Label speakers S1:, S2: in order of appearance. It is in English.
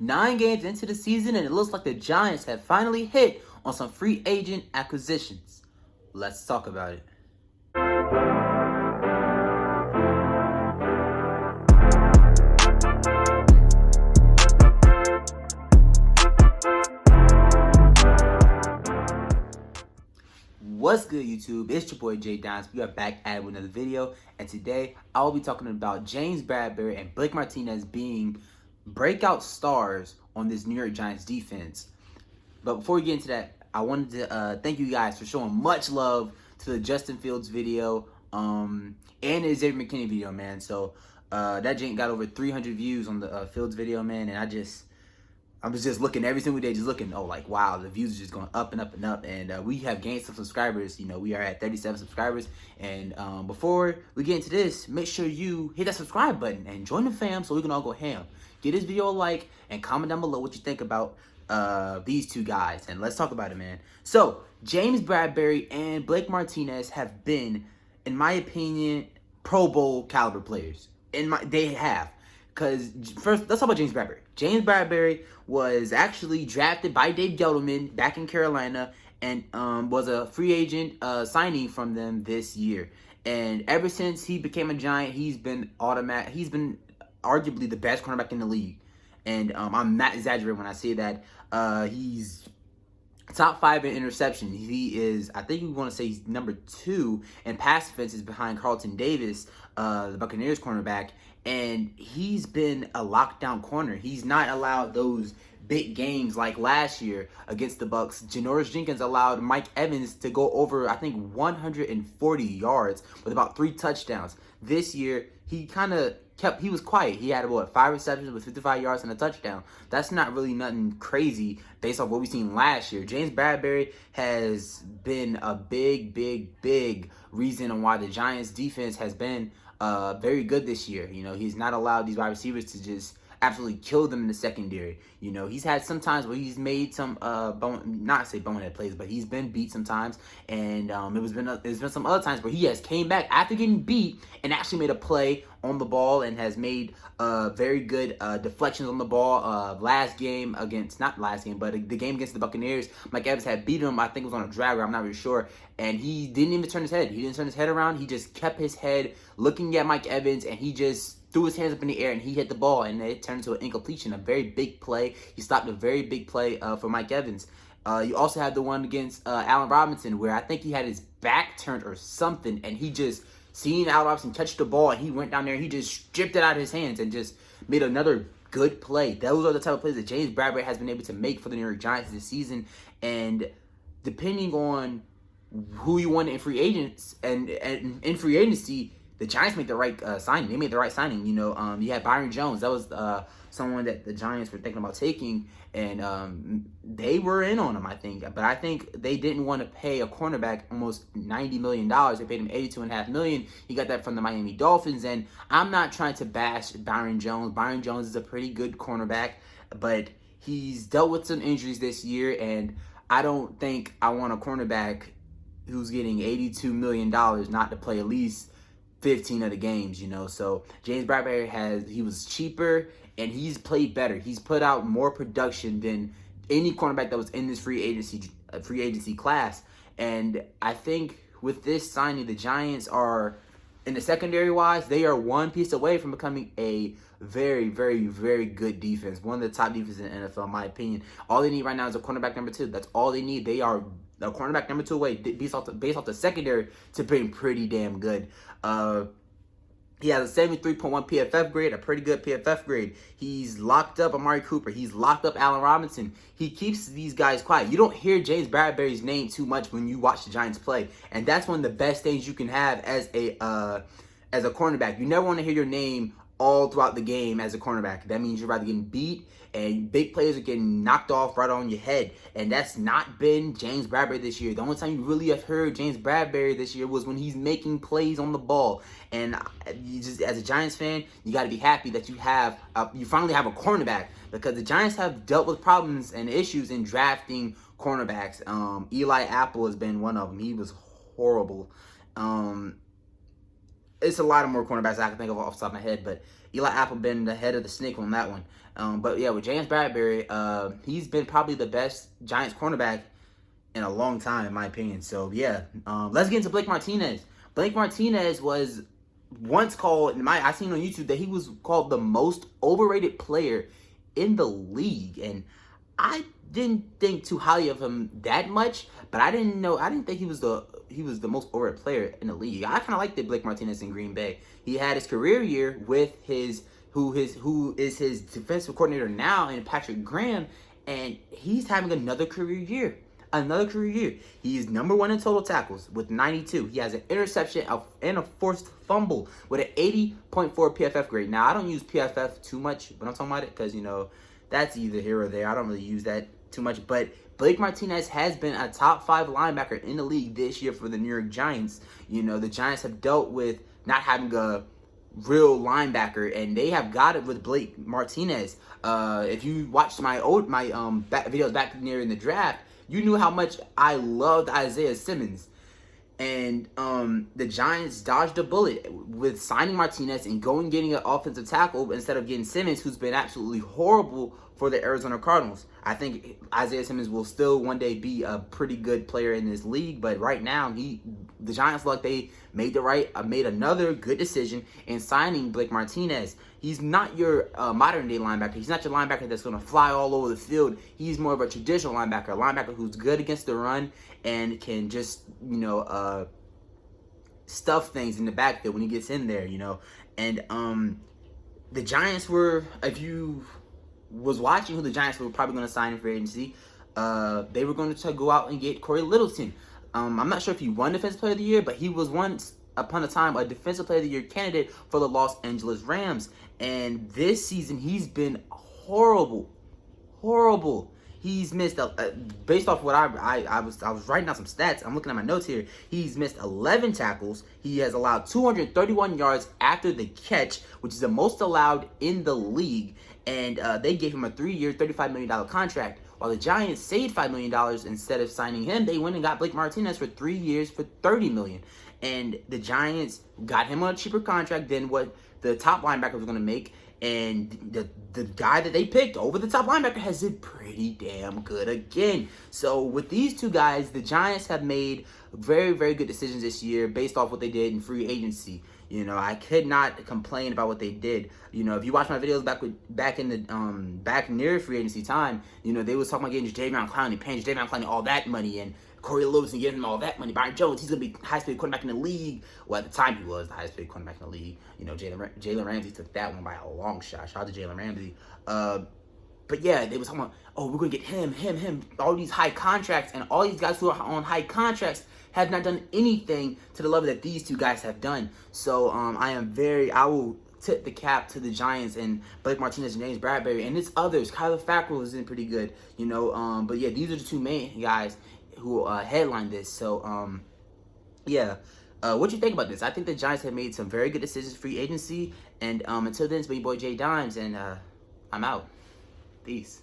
S1: 9 games into the season, and it looks like the Giants have finally hit on some free agent acquisitions. Let's talk about it. What's good, YouTube? It's your boy Jay Dines. We are back at it with another video, and today I will be talking about James Bradberry and Blake Martinez being breakout stars on this New York Giants defense. But before we get into that, I wanted to thank you guys for showing much love to the Justin Fields video and the Xavier McKinney video, man. So that jank got over 300 views on the Fields video, man, and I was just looking every single day, just looking, oh, like, wow, the views are just going up and up and up. And we have gained some subscribers. You know, we are at 37 subscribers. And before we get into this, make sure you hit that subscribe button and join the fam so we can all go ham. Give this video a like and comment down below what you think about these two guys. And let's talk about it, man. So, James Bradberry and Blake Martinez have been, in my opinion, Pro Bowl caliber players. They have. Because first, let's talk about James Bradberry. James Bradberry was actually drafted by Dave Gettleman back in Carolina and was a free agent signing from them this year. And ever since he became a Giant, he's been arguably the best cornerback in the league. And I'm not exaggerating when I say that. He's top 5 in interceptions. He is, I think we want to say he's number 2 in pass defenses behind Carlton Davis, the Buccaneers cornerback. And he's been a lockdown corner. He's not allowed those big games like last year against the Bucs. Janoris Jenkins allowed Mike Evans to go over, I think, 140 yards with about 3 touchdowns. This year, he kind of he was quiet. He had, 5 receptions with 55 yards and a touchdown. That's not really nothing crazy based off what we've seen last year. James Bradberry has been a big reason on why the Giants defense has been very good this year. You know, he's not allowed these wide receivers to just absolutely kill them in the secondary. You know, he's had some times where he's made some not say bonehead plays, but he's been beat sometimes. And there's been some other times where he has came back after getting beat and actually made a play on the ball and has made very good deflections on the ball. Last game against, not last game, but the game against the Buccaneers, Mike Evans had beat him. I think it was on a drag route, I'm not really sure. And he didn't even turn his head. He didn't turn his head around. He just kept his head looking at Mike Evans, and he just threw his hands up in the air and he hit the ball, and it turned into an incompletion, a very big play. He stopped a very big play for Mike Evans. You also had the one against Allen Robinson where I think he had his back turned or something, and he just seen Allen Robinson catch the ball, and he went down there and he just stripped it out of his hands and just made another good play. Those are the type of plays that James Bradberry has been able to make for the New York Giants this season. And depending on who you want in free agents and in free agency, the Giants made the right signing. They made the right signing. You know, you had Byron Jones. That was someone that the Giants were thinking about taking, and they were in on him, I think. But I think they didn't want to pay a cornerback almost $90 million. They paid him $82.5 million. He got that from the Miami Dolphins. And I'm not trying to bash Byron Jones. Byron Jones is a pretty good cornerback, but he's dealt with some injuries this year, and I don't think I want a cornerback who's getting $82 million not to play at least 15 of the games, you know. So James Bradberry he was cheaper and he's played better. He's put out more production than any cornerback that was in this free agency class. And I think with this signing, the Giants are, in the secondary wise, they are one piece away from becoming a very good defense. One of the top defenses in the NFL, in my opinion. All they need right now is a cornerback number 2. That's all they need. They are a cornerback number 2 away, based off the secondary, to being pretty damn good. He has a 73.1 PFF grade, a pretty good PFF grade. He's locked up Amari Cooper. He's locked up Allen Robinson. He keeps these guys quiet. You don't hear James Bradberry's name too much when you watch the Giants play, and that's one of the best things you can have as a cornerback. You never want to hear your name all throughout the game as a cornerback. That means you're about to get beat, and big players are getting knocked off right on your head. And that's not been James Bradberry this year. The only time you really have heard James Bradberry this year was when he's making plays on the ball. And you just, as a Giants fan, you got to be happy that you finally have a cornerback, because the Giants have dealt with problems and issues in drafting cornerbacks. Eli Apple has been one of them. He was horrible. It's a lot of more cornerbacks I can think of off the top of my head, but Eli Apple been the head of the snake on that one. But yeah, with James Bradberry, he's been probably the best Giants cornerback in a long time, in my opinion. So yeah, let's get into Blake Martinez. Blake Martinez was once called, I seen on YouTube that he was called the most overrated player in the league, and I didn't think too highly of him that much. But I didn't think he was the most overrated player in the league. I kind of liked Blake Martinez in Green Bay. He had his career year with who is his defensive coordinator now, and Patrick Graham, and he's having another career year. Another career year. He is #1 in total tackles with 92. He has an interception and a forced fumble with an 80.4 PFF grade. Now, I don't use PFF too much when I'm talking about it because, that's either here or there. I don't really use that too much. But Blake Martinez has been a top 5 linebacker in the league this year for the New York Giants. The Giants have dealt with not having a real linebacker, and they have got it with Blake Martinez. If you watched my videos back near in the draft, you knew how much I loved Isaiah Simmons. And the Giants dodged a bullet with signing Martinez and getting an offensive tackle instead of getting Simmons, who's been absolutely horrible for the Arizona Cardinals. I think Isaiah Simmons will still one day be a pretty good player in this league, but right now the Giants look like they made another good decision in signing Blake Martinez. He's not your modern day linebacker. He's not your linebacker that's going to fly all over the field. He's more of a traditional linebacker, a linebacker who's good against the run and can just stuff things in the backfield when he gets in there. And the Giants were, if you was watching who the Giants were probably going to sign in free agency, they were going to go out and get Corey Littleton. I'm not sure if he won Defensive Player of the Year, but he was once upon a time a Defensive Player of the Year candidate for the Los Angeles Rams. And this season, he's been horrible. He's missed, based off what I was writing down some stats. I'm looking at my notes here. He's missed 11 tackles. He has allowed 231 yards after the catch, which is the most allowed in the league. And they gave him a 3-year, $35 million contract. While the Giants saved $5 million instead of signing him, they went and got Blake Martinez for 3 years for $30 million. And the Giants got him on a cheaper contract than what the top linebacker was going to make. And the guy that they picked over the top linebacker has did pretty damn good again. So with these two guys, the Giants have made very, very good decisions this year based off what they did in free agency. I could not complain about what they did. If you watch my videos back near free agency time, they was talking about getting Jadeveon Clowney, paying Jadeveon Clowney all that money, and Corey Littleton giving him all that money. Byron Jones, he's going to be the highest paid quarterback in the league. Well, at the time, he was the highest paid quarterback in the league. Jalen Ramsey took that one by a long shot. Shout out to Jalen Ramsey. But yeah, they was talking about, we're going to get him, all these high contracts, and all these guys who are on high contracts have not done anything to the level that these two guys have done. So I will tip the cap to the Giants and Blake Martinez and James Bradberry, and it's others. Kyler Fackrell is in pretty good, but yeah, these are the two main guys who headline this. So yeah, what do you think about this? I think the Giants have made some very good decisions free agency, and until then, it's been your boy Jay Dimes, and I'm out. Peace.